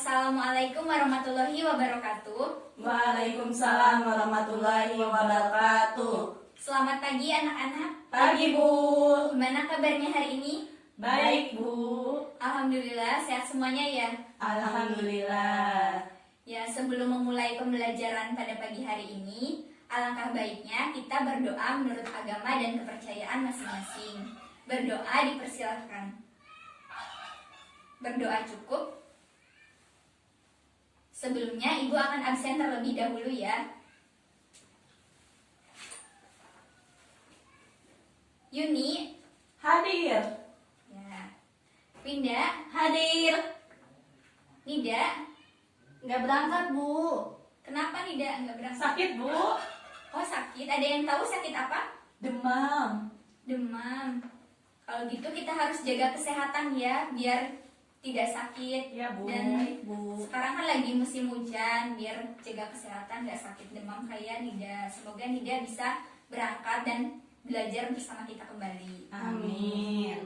Assalamualaikum warahmatullahi wabarakatuh. Waalaikumsalam warahmatullahi wabarakatuh. Selamat pagi anak-anak. Pagi Bu. Gimana kabarnya hari ini? Baik Bu. Alhamdulillah sehat semuanya ya. Alhamdulillah. Ya, sebelum memulai pembelajaran pada pagi hari ini, alangkah baiknya kita berdoa menurut agama dan kepercayaan masing-masing. Berdoa dipersilakan. Berdoa cukup. Sebelumnya Ibu akan absen terlebih dahulu ya. Yuni Hadir. ya. Winda, Hadir. Nida. Nggak berangkat Bu. Kenapa Nida nggak berangkat? Sakit Bu. Oh sakit. Ada yang tahu sakit apa? Demam. Demam. Kalau gitu kita harus jaga kesehatan ya, biar tidak sakit. Ya Bu. Dan Baik Bu. sekarang kan lagi musim hujan, biar jaga kesehatan nggak sakit demam kayak Nida. Semoga Nida bisa berangkat dan belajar bersama kita kembali. Amin.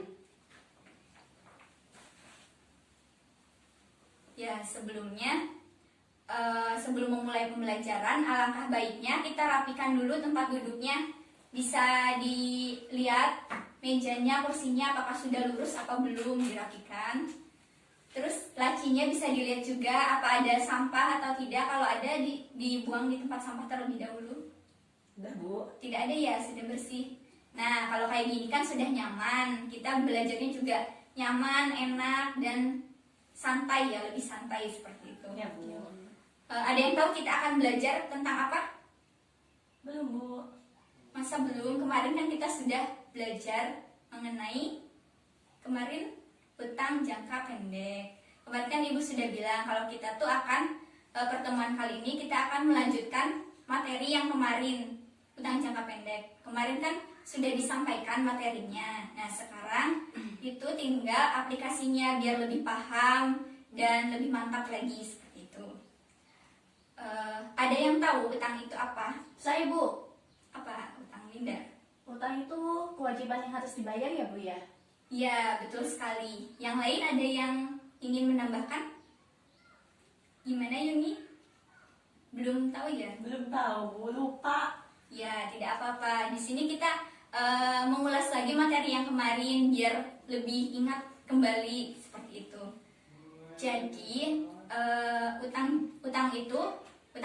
Ya, sebelum memulai pembelajaran, alangkah baiknya kita rapikan dulu tempat duduknya. Bisa dilihat mejanya, kursinya apakah sudah lurus atau belum dirapikan. Terus lacinya bisa dilihat juga apa ada sampah atau tidak. Kalau ada dibuang di tempat sampah terlebih dahulu. Udah Bu. Tidak ada ya, sudah bersih. Nah, kalau kayak gini kan sudah nyaman. Kita belajarnya juga nyaman, enak, dan santai ya, lebih santai seperti itu. Ya Bu. Ada yang tahu kita akan belajar tentang apa? Belum Bu. Masa belum? Kemarin kan kita sudah belajar mengenai utang jangka pendek. Kemarin kan Ibu sudah bilang kalau kita tuh akan pertemuan kali ini kita akan melanjutkan materi yang kemarin, utang jangka pendek. Kemarin kan sudah disampaikan materinya. Nah, sekarang itu tinggal aplikasinya biar lebih paham dan lebih mantap lagi seperti itu. Ada yang tahu utang itu apa? Saya Bu. Apa utang, Linda? Utang itu kewajiban yang harus dibayar ya Bu ya? Ya, betul sekali. Yang lain ada yang ingin menambahkan? Gimana Yuni? Belum tahu ya? Belum tahu Bu, lupa. Ya, tidak apa-apa. Di sini kita mengulas lagi materi yang kemarin biar lebih ingat kembali seperti itu. Jadi, utang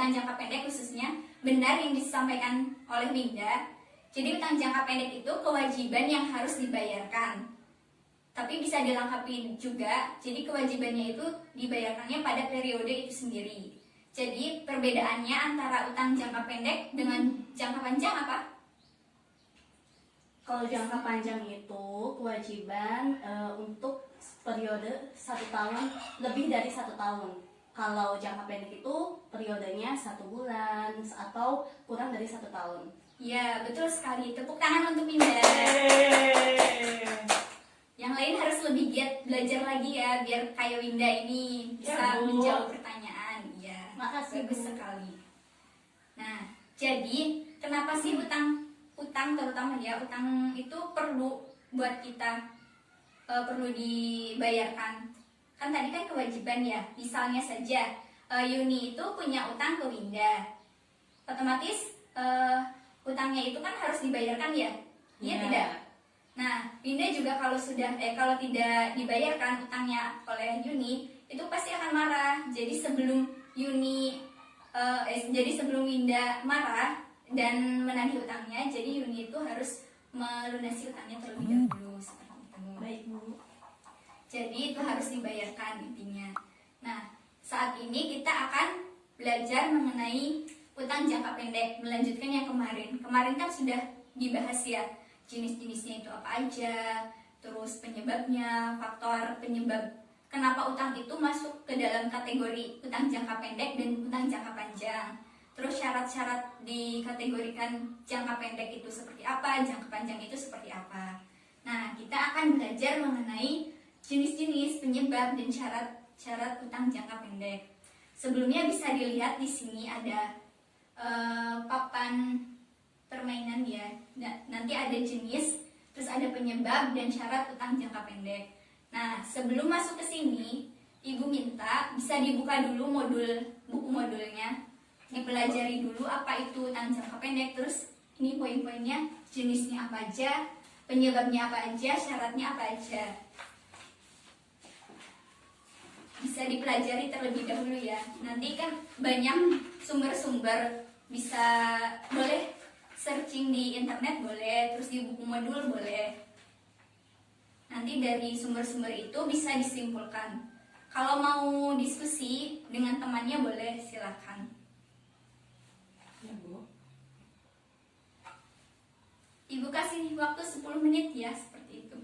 jangka pendek khususnya, benar yang disampaikan oleh Winda. Jadi utang jangka pendek itu kewajiban yang harus dibayarkan. Tapi bisa dilengkapi juga, jadi kewajibannya itu dibayarkannya pada periode itu sendiri. Jadi perbedaannya antara utang jangka pendek dengan jangka panjang apa? Kalau jangka panjang itu kewajiban untuk periode 1 tahun, lebih dari 1 tahun. Kalau jangka pendek itu periodenya 1 bulan atau kurang dari 1 tahun. Ya, betul sekali. Tepuk tangan untuk Winda. Yang lain harus lebih giat belajar lagi ya, biar kayak Winda ini bisa Ya, Bu. menjawab pertanyaan. Ya, Makasih, bagus Bu. sekali. Nah, jadi kenapa sih utang terutama ya, utang itu perlu buat kita perlu dibayarkan? Kan tadi kan kewajiban ya. Misalnya saja Yuni itu punya utang ke Winda, otomatis utangnya itu kan harus dibayarkan ya. Iya Ya. tidak? Nah, Winda juga kalau tidak dibayarkan utangnya oleh Yuni, itu pasti akan marah. Jadi sebelum Winda marah dan menagih utangnya, jadi Yuni itu harus melunasi utangnya terlebih dahulu seperti itu. Baik Bu. Jadi itu harus dibayarkan intinya. Nah, saat ini kita akan belajar mengenai utang jangka pendek, melanjutkan yang kemarin. Kemarin kan sudah dibahas ya, jenis-jenisnya itu apa aja, terus penyebabnya, faktor penyebab kenapa utang itu masuk ke dalam kategori utang jangka pendek dan utang jangka panjang. Terus syarat-syarat dikategorikan jangka pendek itu seperti apa, jangka panjang itu seperti apa. Nah, kita akan belajar mengenai jenis-jenis penyebab dan syarat utang jangka pendek. Sebelumnya bisa dilihat di sini ada papan permainan ya. Nanti ada jenis, terus ada penyebab dan syarat utang jangka pendek. Nah, sebelum masuk ke sini, Ibu minta bisa bisa dibuka dulu buku modulnya, dipelajari dulu apa itu utang jangka pendek, terus ini poin-poinnya, jenisnya apa aja, penyebabnya apa aja, syaratnya apa aja. Bisa dipelajari terlebih dahulu ya. Nanti kan banyak sumber-sumber, boleh searching di internet boleh, terus di buku modul boleh. Nanti dari sumber-sumber itu bisa disimpulkan. Kalau mau diskusi dengan temannya boleh, silakan. Ya, Bu. Ibu kasih waktu 10 menit ya, seperti itu.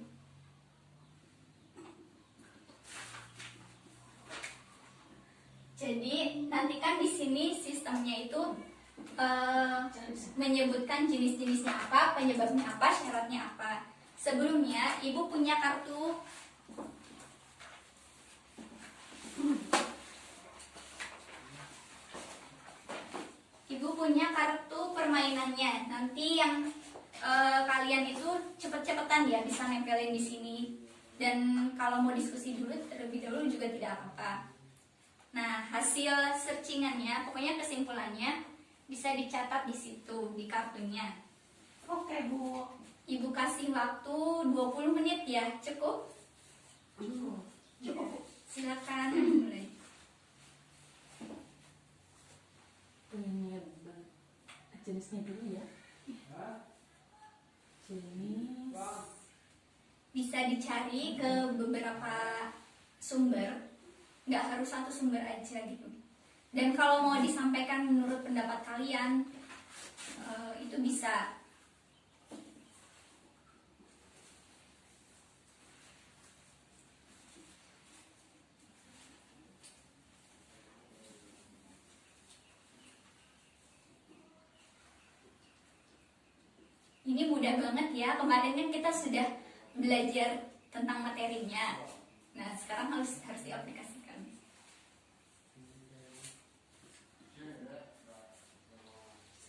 Jadi nanti kan di sini sistemnya itu menyebutkan jenis-jenisnya apa, penyebabnya apa, syaratnya apa. Sebelumnya ibu punya kartu permainannya. Nanti yang kalian itu cepet-cepetan ya bisa nempelin di sini. Dan kalau mau diskusi dulu terlebih dahulu juga tidak apa-apa. Nah, hasil searchingannya, pokoknya kesimpulannya bisa dicatat di situ, di kartunya. Oke, Bu. Ibu kasih waktu 20 menit ya, cukup? Cukup. Silakan mulai. Jenisnya dulu ya. Jenis. Bisa dicari ke beberapa sumber, nggak harus satu sumber aja gitu. Dan kalau mau disampaikan menurut pendapat kalian, itu bisa. Ini mudah banget ya, kemarin kan kita sudah belajar tentang materinya. Nah, sekarang harus diaplikasikan.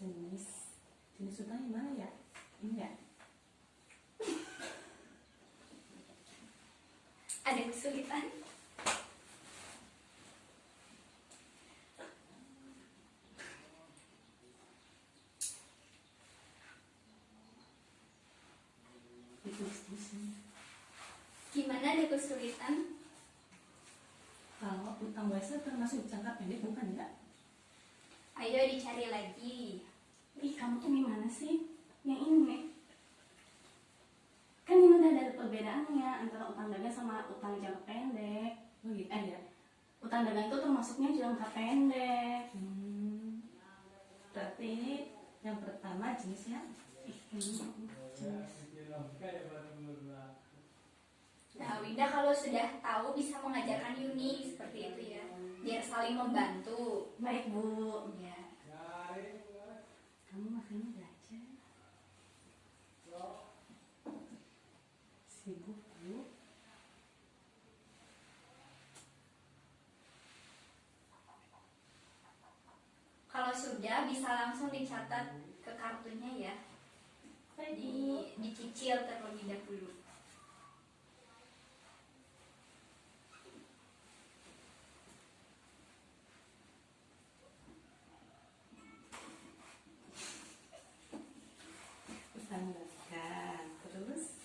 Jenis utang yang mana ya? Ini ya? Ada kesulitan? Gimana, ada kesulitan? Kalau utang biasa termasuk jangka pendek bukan ya? Ayo dicari lagi. Ih, kamu tuh gimana sih? Yang ini kan ini udah ada perbedaannya antara utang dagang sama utang jangka pendek. Oh gitu ya. Utang dagang itu termasuknya jangka pendek. Berarti yang pertama jenisnya Jenis. Nah, Winda kalau sudah tahu bisa mengajarkan Yuni seperti itu ya, biar saling membantu. Baik, Bu. Ya. Kamu makanya belajar. sibuk, Bu. Kalau sudah bisa langsung dicatat ke kartunya ya. Dicicil terlebih dahulu. Tanggalkan. Terus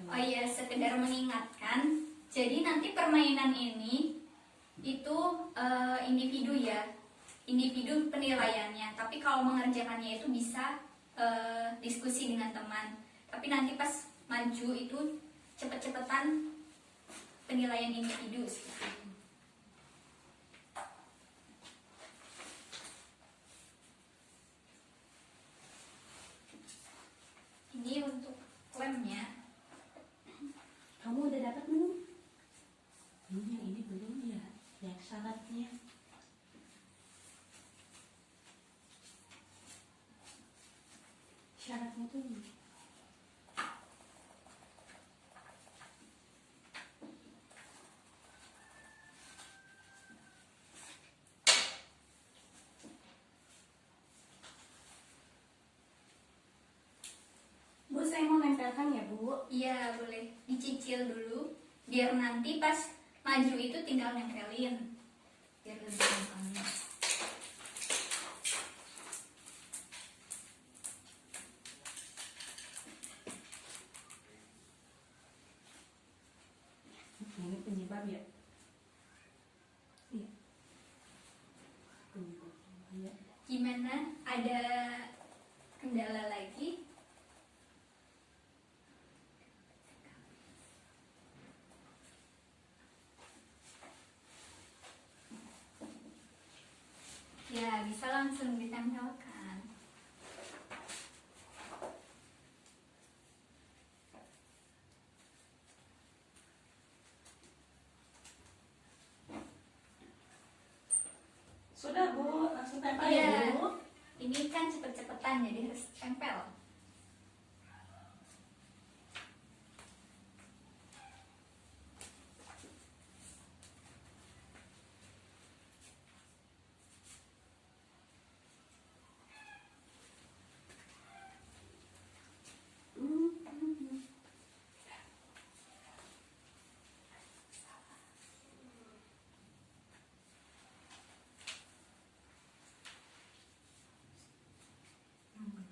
Oh iya, sekedar mengingatkan. Jadi nanti permainan ini itu individu ya, individu penilaiannya. Tapi kalau mengerjakannya itu bisa diskusi dengan teman. Tapi nanti pas maju itu cepet-cepetan penilaian individu seperti itu. Ini untuk lemnya. Kamu udah dapat belum? ini belum ya, yang syaratnya. Syaratnya tuh Bu, saya mau nempelkan ya, Bu. Iya, boleh dicicil dulu biar nanti pas maju itu tinggal nempelin biar lebih gampang. Ini penyebab ya. Iya. Penyebab. Iya. Gimana? Ada kendala lagi? Ya, bisa langsung ditempelkan. Sudah Bu, langsung tempel Iya. ya Bu. Ini kan cepet-cepetan jadi harus tempel.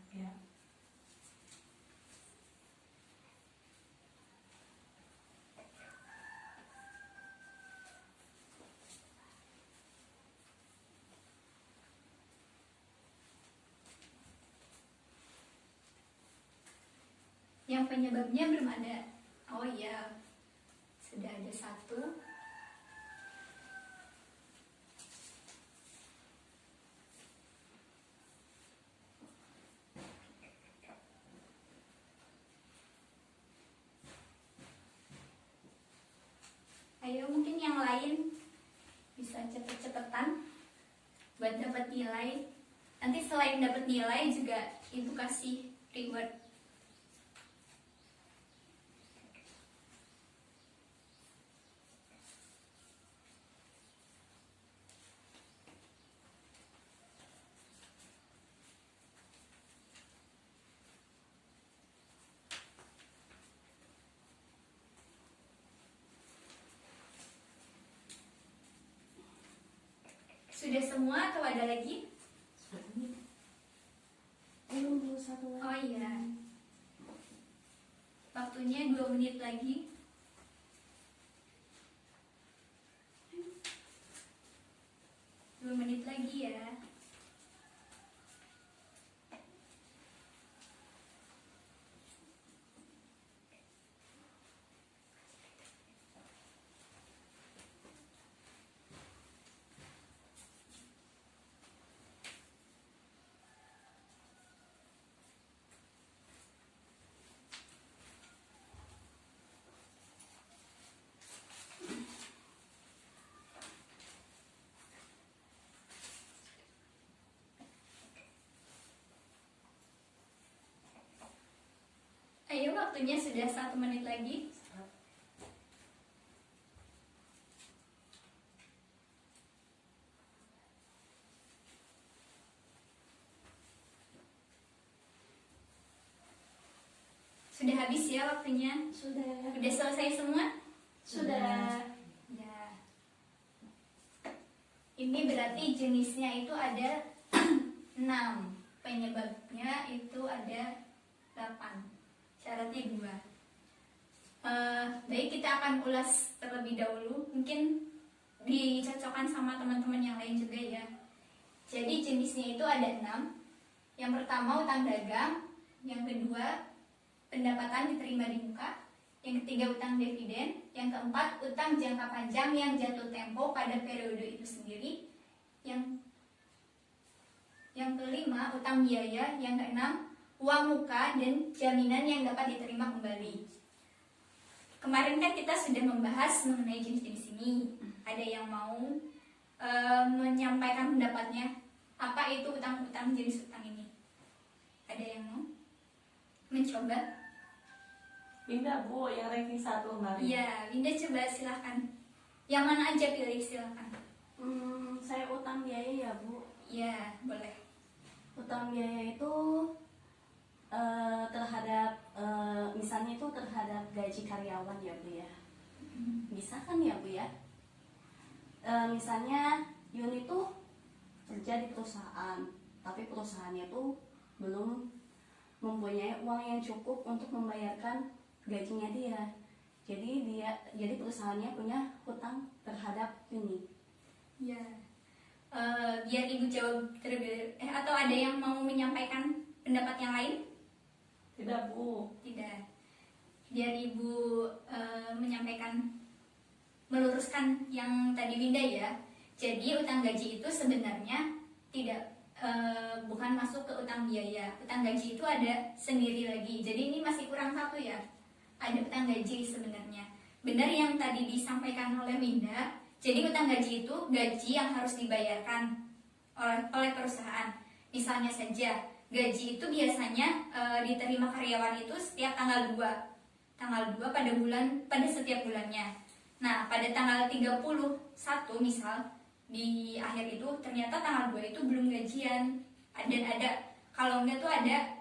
Ya. Yang penyebabnya belum ada. Oh iya, sudah ada satu. Ayo mungkin yang lain bisa cepet-cepetan buat dapat nilai. Nanti selain dapat nilai juga ibu kasih reward. Sudah semua atau ada lagi? Sudah ini. Belum satu lagi. Oh iya. Waktunya 2 menit lagi. Dua menit lagi ya. Ayo waktunya sudah 1 menit lagi. Sudah habis ya waktunya? Sudah. Udah selesai semua? Sudah. Ya. Ini berarti jenisnya itu ada 6. Penyebabnya itu ada 8. Syaratnya 2. Baik, kita akan ulas terlebih dahulu. Mungkin dicocokkan sama teman-teman yang lain juga ya. Jadi jenisnya itu ada 6. Yang pertama utang dagang. Yang kedua pendapatan diterima di muka. Yang ketiga utang dividen. Yang keempat utang jangka panjang yang jatuh tempo pada periode itu sendiri. Yang kelima utang biaya. Yang keenam uang muka dan jaminan yang dapat diterima kembali. Kemarin kan kita sudah membahas mengenai jenis-jenis ini. Ada yang mau menyampaikan pendapatnya. Apa itu utang-utang jenis utang ini? Ada yang mau mencoba? Pindah Bu, yang ranking 1 kemarin. Iya, Winda coba silahkan. Yang mana aja pilih silahkan. Saya utang biaya ya Bu. Iya, boleh. Utang biaya itu terhadap misalnya itu terhadap gaji karyawan ya Bu ya. bisa kan ya Bu ya? Misalnya Yun itu kerja di perusahaan, tapi perusahaannya tuh belum mempunyai uang yang cukup untuk membayarkan gajinya dia. Jadi perusahaannya punya hutang terhadap Yuni. Ya. Biar Ibu jawab terlebih atau ada yang mau menyampaikan pendapat yang lain? Tidak Bu. Tidak. Biar Ibu menyampaikan, meluruskan yang tadi Winda ya. Jadi utang gaji itu sebenarnya tidak bukan masuk ke utang biaya. Utang gaji itu ada sendiri lagi. Jadi ini masih kurang satu ya. Ada utang gaji sebenarnya. Benar yang tadi disampaikan oleh Winda. Jadi utang gaji itu gaji yang harus dibayarkan oleh perusahaan. Misalnya saja gaji itu biasanya diterima karyawan itu setiap tanggal 2. Tanggal 2 pada setiap bulannya. Nah, pada tanggal 31 misal di akhir itu ternyata tanggal 2 itu belum gajian. Dan ada kalau enggak tuh ada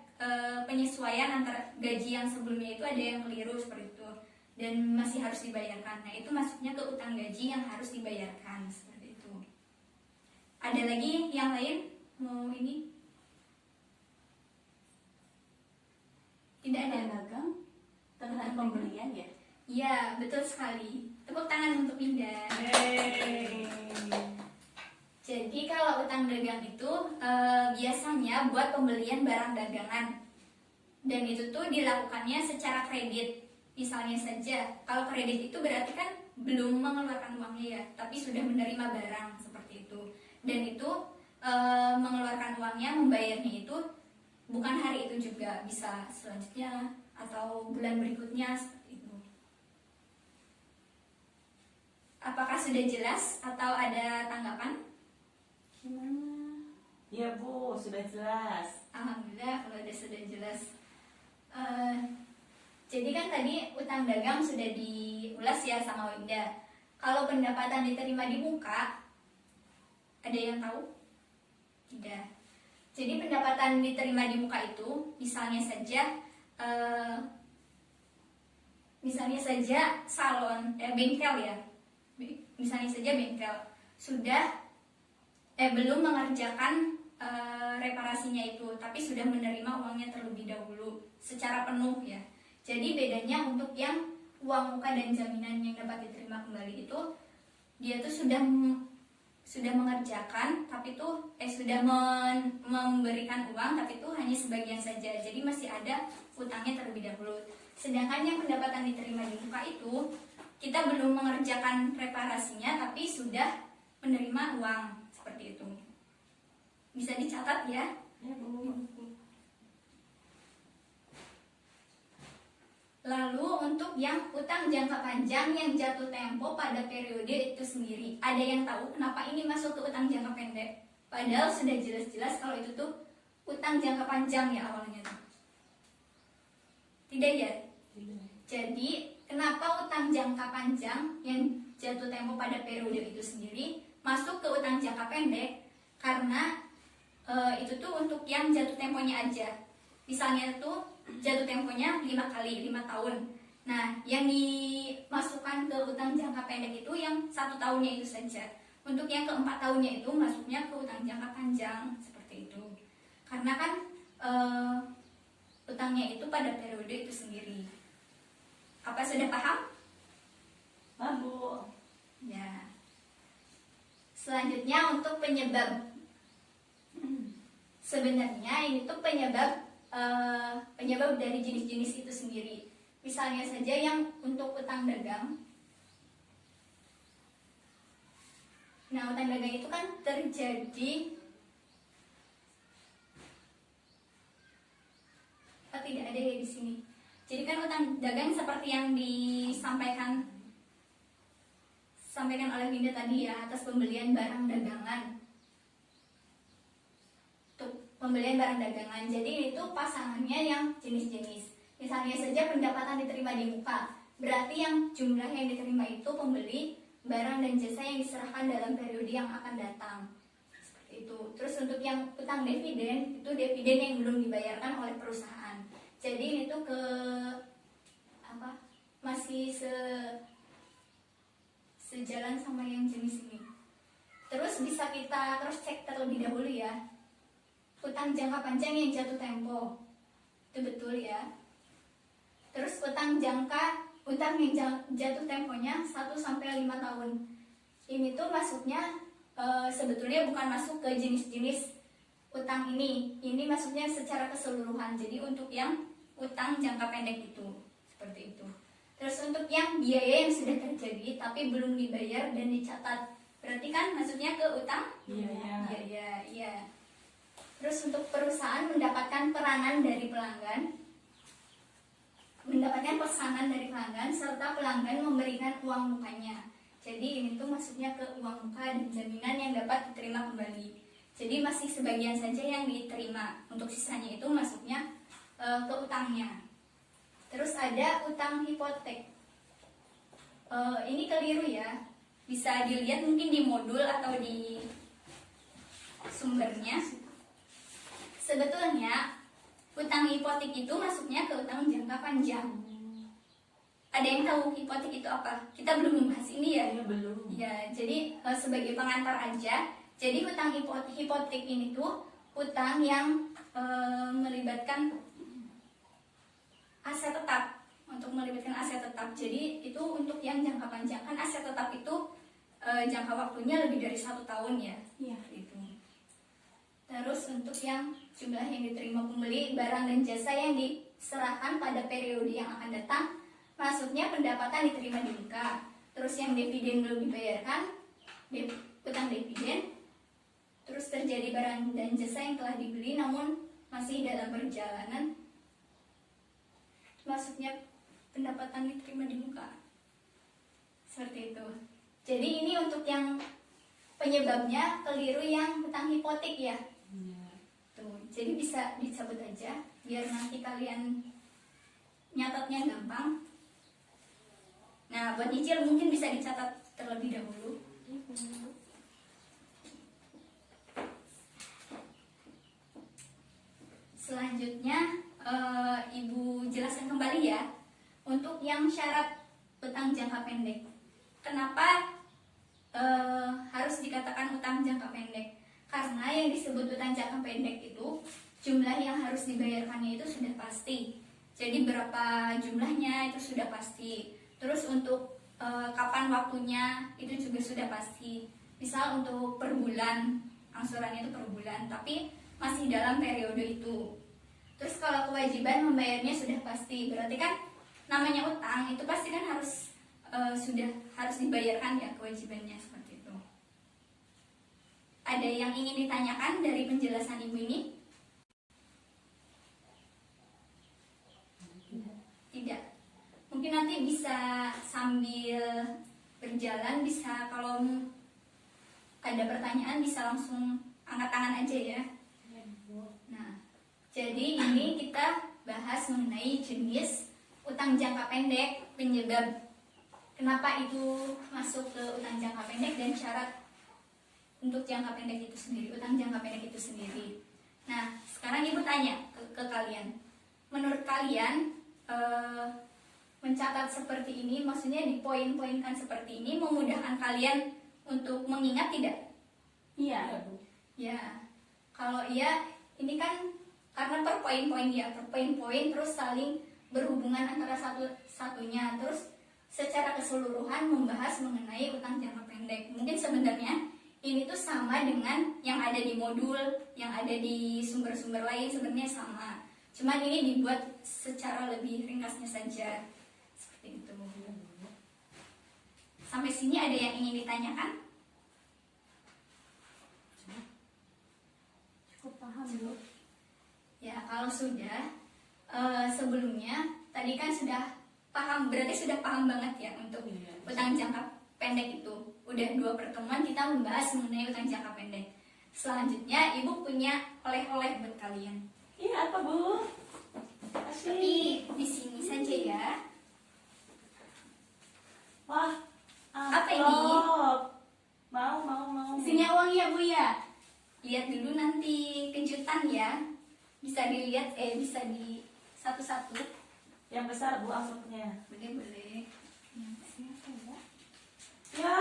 penyesuaian antara gaji yang sebelumnya itu ada yang keliru seperti itu. Dan masih harus dibayarkan. Nah, itu masuknya ke utang gaji yang harus dibayarkan seperti itu. Ada lagi yang lain mau ini? Tidak ada. Dagang terhadap pembelian ya? Iya, betul sekali. Tepuk tangan untuk Winda. Jadi kalau utang dagang itu biasanya buat pembelian barang dagangan. Dan itu tuh dilakukannya secara kredit. Misalnya saja, kalau kredit itu berarti kan belum mengeluarkan uangnya ya, tapi sudah menerima barang seperti itu. Dan itu mengeluarkan uangnya, membayarnya itu bukan hari itu juga, bisa selanjutnya atau bulan berikutnya seperti itu. Apakah sudah jelas atau ada tanggapan? Gimana? Iya Bu, sudah jelas. Alhamdulillah kalau sudah jelas. Jadi kan tadi utang dagang sudah diulas ya sama Winda. Kalau pendapatan diterima di muka, ada yang tahu? Tidak. Jadi pendapatan diterima di muka itu, misalnya saja salon, bengkel ya. Misalnya saja bengkel sudah belum mengerjakan reparasinya itu, tapi sudah menerima uangnya terlebih dahulu secara penuh ya. Jadi bedanya untuk yang uang muka dan jaminan yang dapat diterima kembali itu, dia tuh sudah mengerjakan, tapi tuh sudah memberikan uang, tapi tuh hanya sebagian saja. Jadi masih ada utangnya terlebih dahulu. Sedangkan yang pendapatan diterima di muka itu, kita belum mengerjakan reparasinya, tapi sudah menerima uang seperti itu. Bisa dicatat ya. Ya Bu. Lalu untuk yang utang jangka panjang yang jatuh tempo pada periode itu sendiri, ada yang tahu kenapa ini masuk ke utang jangka pendek? Padahal sudah jelas-jelas kalau itu tuh utang jangka panjang ya awalnya tuh. Tidak ya? Tidak. Jadi kenapa utang jangka panjang yang jatuh tempo pada periode itu sendiri masuk ke utang jangka pendek? Karena itu tuh untuk yang jatuh temponya aja. Misalnya tuh jatuh temponya 5 kali, 5 tahun. Nah, yang dimasukkan ke utang jangka pendek itu yang 1 tahunnya itu saja. Untuk yang keempat tahunnya itu masuknya ke utang jangka panjang seperti itu. Karena kan utangnya itu pada periode itu sendiri. Apa sudah paham? Ah Bu. Ya. Selanjutnya untuk penyebab. Sebenarnya ini tuh penyebab dari jenis-jenis itu sendiri. Misalnya saja yang untuk utang dagang. Nah, utang dagang itu kan terjadi tidak ada ya di sini. Jadi kan utang dagang seperti yang disampaikan oleh Winda tadi ya, atas pembelian barang dagangan. Pembelian barang dagangan. Jadi itu pasangannya yang jenis-jenis. Misalnya saja pendapatan diterima di muka, berarti yang jumlah yang diterima itu pembeli barang dan jasa yang diserahkan dalam periode yang akan datang. Seperti itu. Terus untuk yang utang dividen, itu dividen yang belum dibayarkan oleh perusahaan. Jadi itu masih sejalan sama yang jenis ini. Terus bisa kita cross check terlebih dahulu ya. Utang jangka panjang yang jatuh tempo, itu betul ya. Terus utang yang jatuh temponya 1 sampai 5 tahun. Ini tuh masuknya sebetulnya bukan masuk ke jenis-jenis utang ini. Ini masuknya secara keseluruhan. Jadi untuk yang utang jangka pendek itu seperti itu. Terus untuk yang biaya yang sudah terjadi tapi belum dibayar dan dicatat, berarti kan masuknya ke utang? Iya. Terus untuk perusahaan mendapatkan pesanan dari pelanggan, serta pelanggan memberikan uang mukanya. Jadi ini tuh masuknya ke uang muka dan jaminan yang dapat diterima kembali. Jadi masih sebagian saja yang diterima. Untuk sisanya itu masuknya ke utangnya. Terus ada utang hipotek. Ini keliru ya. Bisa dilihat mungkin di modul atau di sumbernya. Sebetulnya utang hipotek itu masuknya ke utang jangka panjang. Ada yang tahu hipotek itu apa? Kita belum membahas ini ya. Iya, belum. Ya, jadi sebagai pengantar aja. Jadi utang hipotek ini tuh utang yang melibatkan aset tetap. Untuk melibatkan aset tetap. Jadi itu untuk yang jangka panjang. Kan aset tetap itu jangka waktunya lebih dari 1 tahun ya. Iya. Itu. Terus untuk yang jumlah yang diterima pembeli barang dan jasa yang diserahkan pada periode yang akan datang, masuknya pendapatan diterima di muka. Terus yang dividen belum dibayarkan, utang dividen. Terus terjadi barang dan jasa yang telah dibeli namun masih dalam perjalanan, masuknya pendapatan diterima di muka. Seperti itu. Jadi ini untuk yang penyebabnya keliru yang utang hipotek ya. Tuh, jadi bisa dicabut aja biar nanti kalian nyatatnya gampang. Nah, buat nyicil mungkin bisa dicatat terlebih dahulu. Selanjutnya Ibu jelaskan kembali ya untuk yang syarat utang jangka pendek. Kenapa harus dikatakan utang jangka pendek? Karena yang disebut utang jangka pendek itu jumlah yang harus dibayarkannya itu sudah pasti. Jadi berapa jumlahnya itu sudah pasti. Terus untuk kapan waktunya itu juga sudah pasti. Misal untuk per bulan, angsurannya itu per bulan, tapi masih dalam periode itu. Terus kalau kewajiban membayarnya sudah pasti, berarti kan namanya utang itu pasti kan sudah harus dibayarkan ya kewajibannya seperti itu. Ada yang ingin ditanyakan dari penjelasan Ibu ini? Tidak. Mungkin nanti bisa sambil berjalan, bisa kalau ada pertanyaan bisa langsung angkat tangan aja ya. Nah, jadi ini kita bahas mengenai jenis utang jangka pendek, penyebab kenapa itu masuk ke utang jangka pendek dan syarat untuk jangka pendek itu sendiri, utang jangka pendek itu sendiri. Nah, sekarang Ibu tanya ke kalian. Menurut kalian mencatat seperti ini, maksudnya dipoin-poinkan seperti ini memudahkan kalian untuk mengingat tidak? Iya. Ya. Kalau iya, ini kan karena per poin-poin ya, per poin-poin terus saling berhubungan antara satunya, terus secara keseluruhan membahas mengenai utang jangka pendek. Mungkin sebenarnya ini tuh sama dengan yang ada di modul, yang ada di sumber-sumber lain sebenarnya sama. Cuman ini dibuat secara lebih ringkasnya saja. Seperti itu. Sampai sini ada yang ingin ditanyakan? Cukup paham, Bu. Ya, kalau sudah sebelumnya tadi kan sudah paham, berarti sudah paham banget ya untuk utang jangka pendek itu. Udah 2 pertemuan kita membahas mengenai utang jangka pendek. Selanjutnya Ibu punya oleh-oleh buat kalian. Iya, apa Bu? Tapi di sini saja ya. Wah, Apa ini? amplop. Mau. Isinya uang ya, Bu ya? Lihat dulu nanti kejutan ya. Bisa dilihat, bisa di satu-satu. Yang besar Bu amplopnya. Boleh. Ya,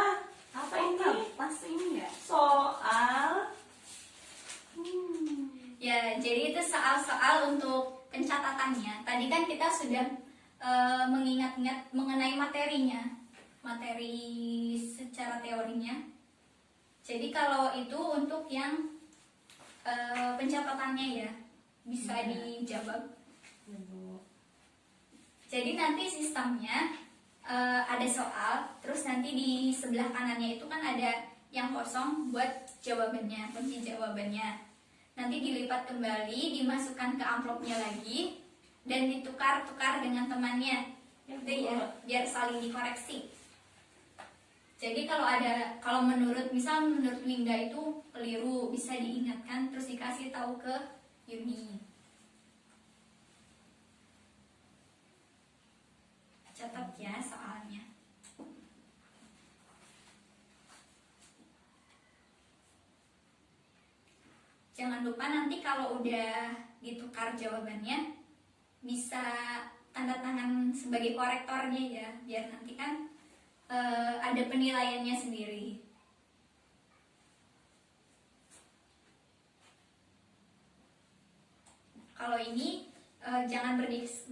catatannya. Tadi kan kita sudah mengingat-ingat mengenai materinya, materi secara teorinya. Jadi kalau itu untuk yang pencatatannya ya, bisa dijawab. Ya, Bu. Jadi nanti sistemnya ada soal, terus nanti di sebelah kanannya itu kan ada yang kosong buat jawabannya, kunci jawabannya. Nanti dilipat kembali, dimasukkan ke amplopnya lagi, dan ditukar-tukar dengan temannya. Itu ya, biar saling dikoreksi. Jadi kalau menurut Winda itu keliru, bisa diingatkan terus dikasih tahu ke Yuni. Catat ya soalnya. Jangan lupa nanti kalau udah ditukar jawabannya bisa tanda tangan sebagai korektornya ya, biar nanti kan ada penilaiannya sendiri. Kalau ini jangan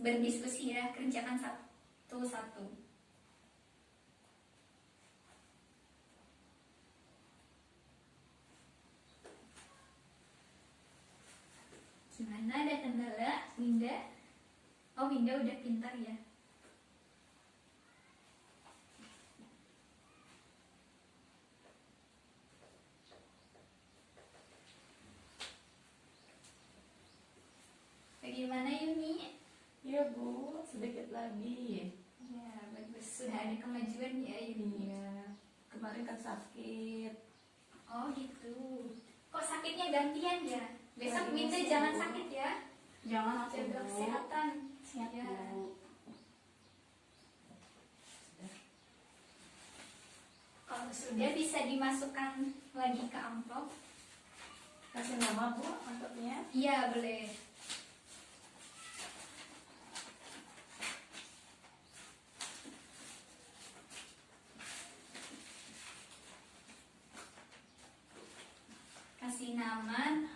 berdiskusi ya, kerjakan satu-satu. Gimana, ada kendala, Winda? Oh, Winda udah pintar ya. Bagaimana Yuni? Iya, Bu, sedikit lagi. Ya, bagus. Sudah ada kemajuan ya Yuni. Iya, kemarin kan sakit. Oh gitu. Kok sakitnya gantian ya? Besok Lagi Winda masih, jangan Bu. sakit ya. Jangan aku, Jaga Bu. kesehatan. Siap, Ya. Bu. Kalau sudah bisa dimasukkan lagi ke amplop. Kasih nama, Bu, amplopnya. Iya, boleh. Kasih nama.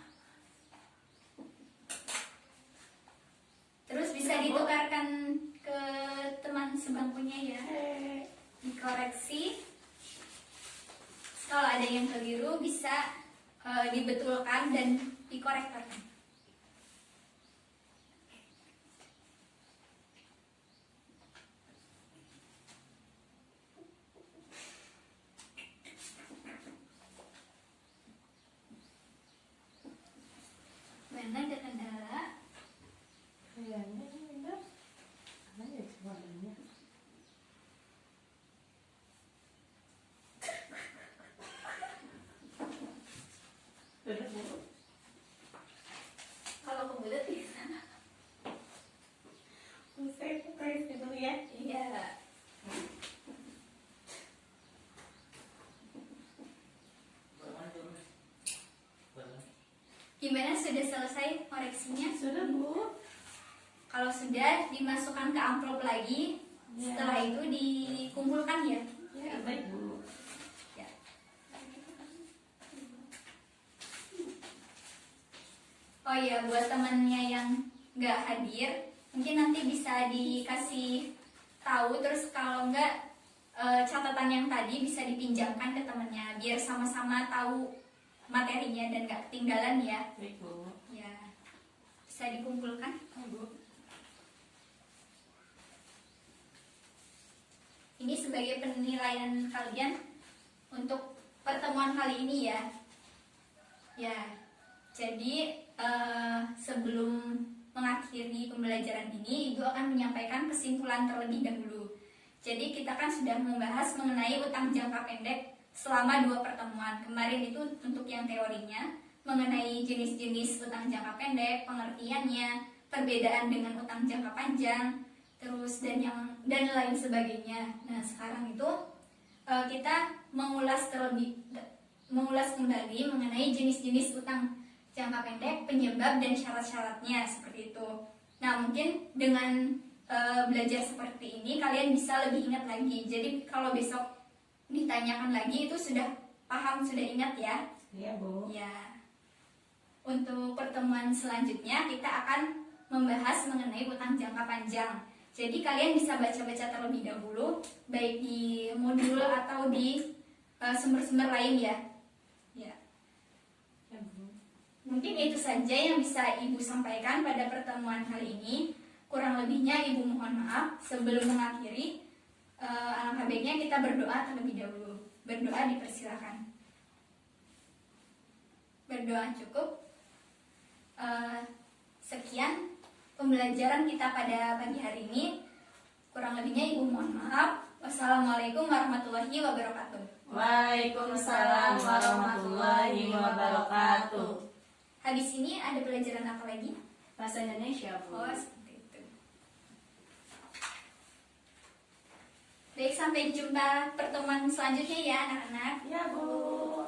Terus bisa ditukarkan ke teman sebangkunya ya. Dikoreksi. Kalau ada yang keliru bisa dibetulkan dan dikorektorkan. Mana ada kendala? Kayaknya ini benar. Mana ya jawabannya? Sudah, Bu. Kalau kebelet bisa. Saya buka isi dulu ya. Iya. Gimana, sudah selesai koreksinya? Sudah, Bu. Kalau sudah, dimasukkan ke amplop lagi. Ya. Setelah itu dikumpulkan ya. Ya, baik, Bu. Ya. Oh iya, buat temennya yang nggak hadir, mungkin nanti bisa dikasih tahu. Terus kalau nggak, catatan yang tadi bisa dipinjamkan ke temennya, biar sama-sama tahu materinya dan nggak ketinggalan ya. Baik, Bu. Ya, bisa dikumpulkan. Oh, Bu. Ini sebagai penilaian kalian untuk pertemuan kali ini ya. Ya, jadi sebelum mengakhiri pembelajaran ini, Ibu akan menyampaikan kesimpulan terlebih dahulu. Jadi kita kan sudah membahas mengenai utang jangka pendek selama 2 pertemuan. Kemarin itu untuk yang teorinya, mengenai jenis-jenis utang jangka pendek, pengertiannya, perbedaan dengan utang jangka panjang, terus dan lain sebagainya. Nah, sekarang itu kita mengulas kembali mengenai jenis-jenis utang jangka pendek, penyebab dan syarat-syaratnya seperti itu. Nah, mungkin dengan belajar seperti ini kalian bisa lebih ingat lagi. Jadi kalau besok ditanyakan lagi itu sudah paham, sudah ingat ya. Iya, Bu. Ya. Untuk pertemuan selanjutnya kita akan membahas mengenai utang jangka panjang. Jadi kalian bisa baca-baca terlebih dahulu, baik di modul atau di sumber-sumber lain ya. Ya. Ya, Bu. Mungkin itu saja yang bisa Ibu sampaikan pada pertemuan kali ini. Kurang lebihnya Ibu mohon maaf. Sebelum mengakhiri, alangkah baiknya kita berdoa terlebih dahulu. Berdoa dipersilakan. Berdoa cukup. Sekian pembelajaran kita pada pagi hari ini. Kurang lebihnya Ibu mohon maaf. Wassalamualaikum warahmatullahi wabarakatuh. Waalaikumsalam warahmatullahi wabarakatuh. Habis ini ada pelajaran apa lagi? Bahasa Indonesia, Bu. Oh, seperti itu. Baik, sampai jumpa pertemuan selanjutnya ya anak-anak. Ya, Bu.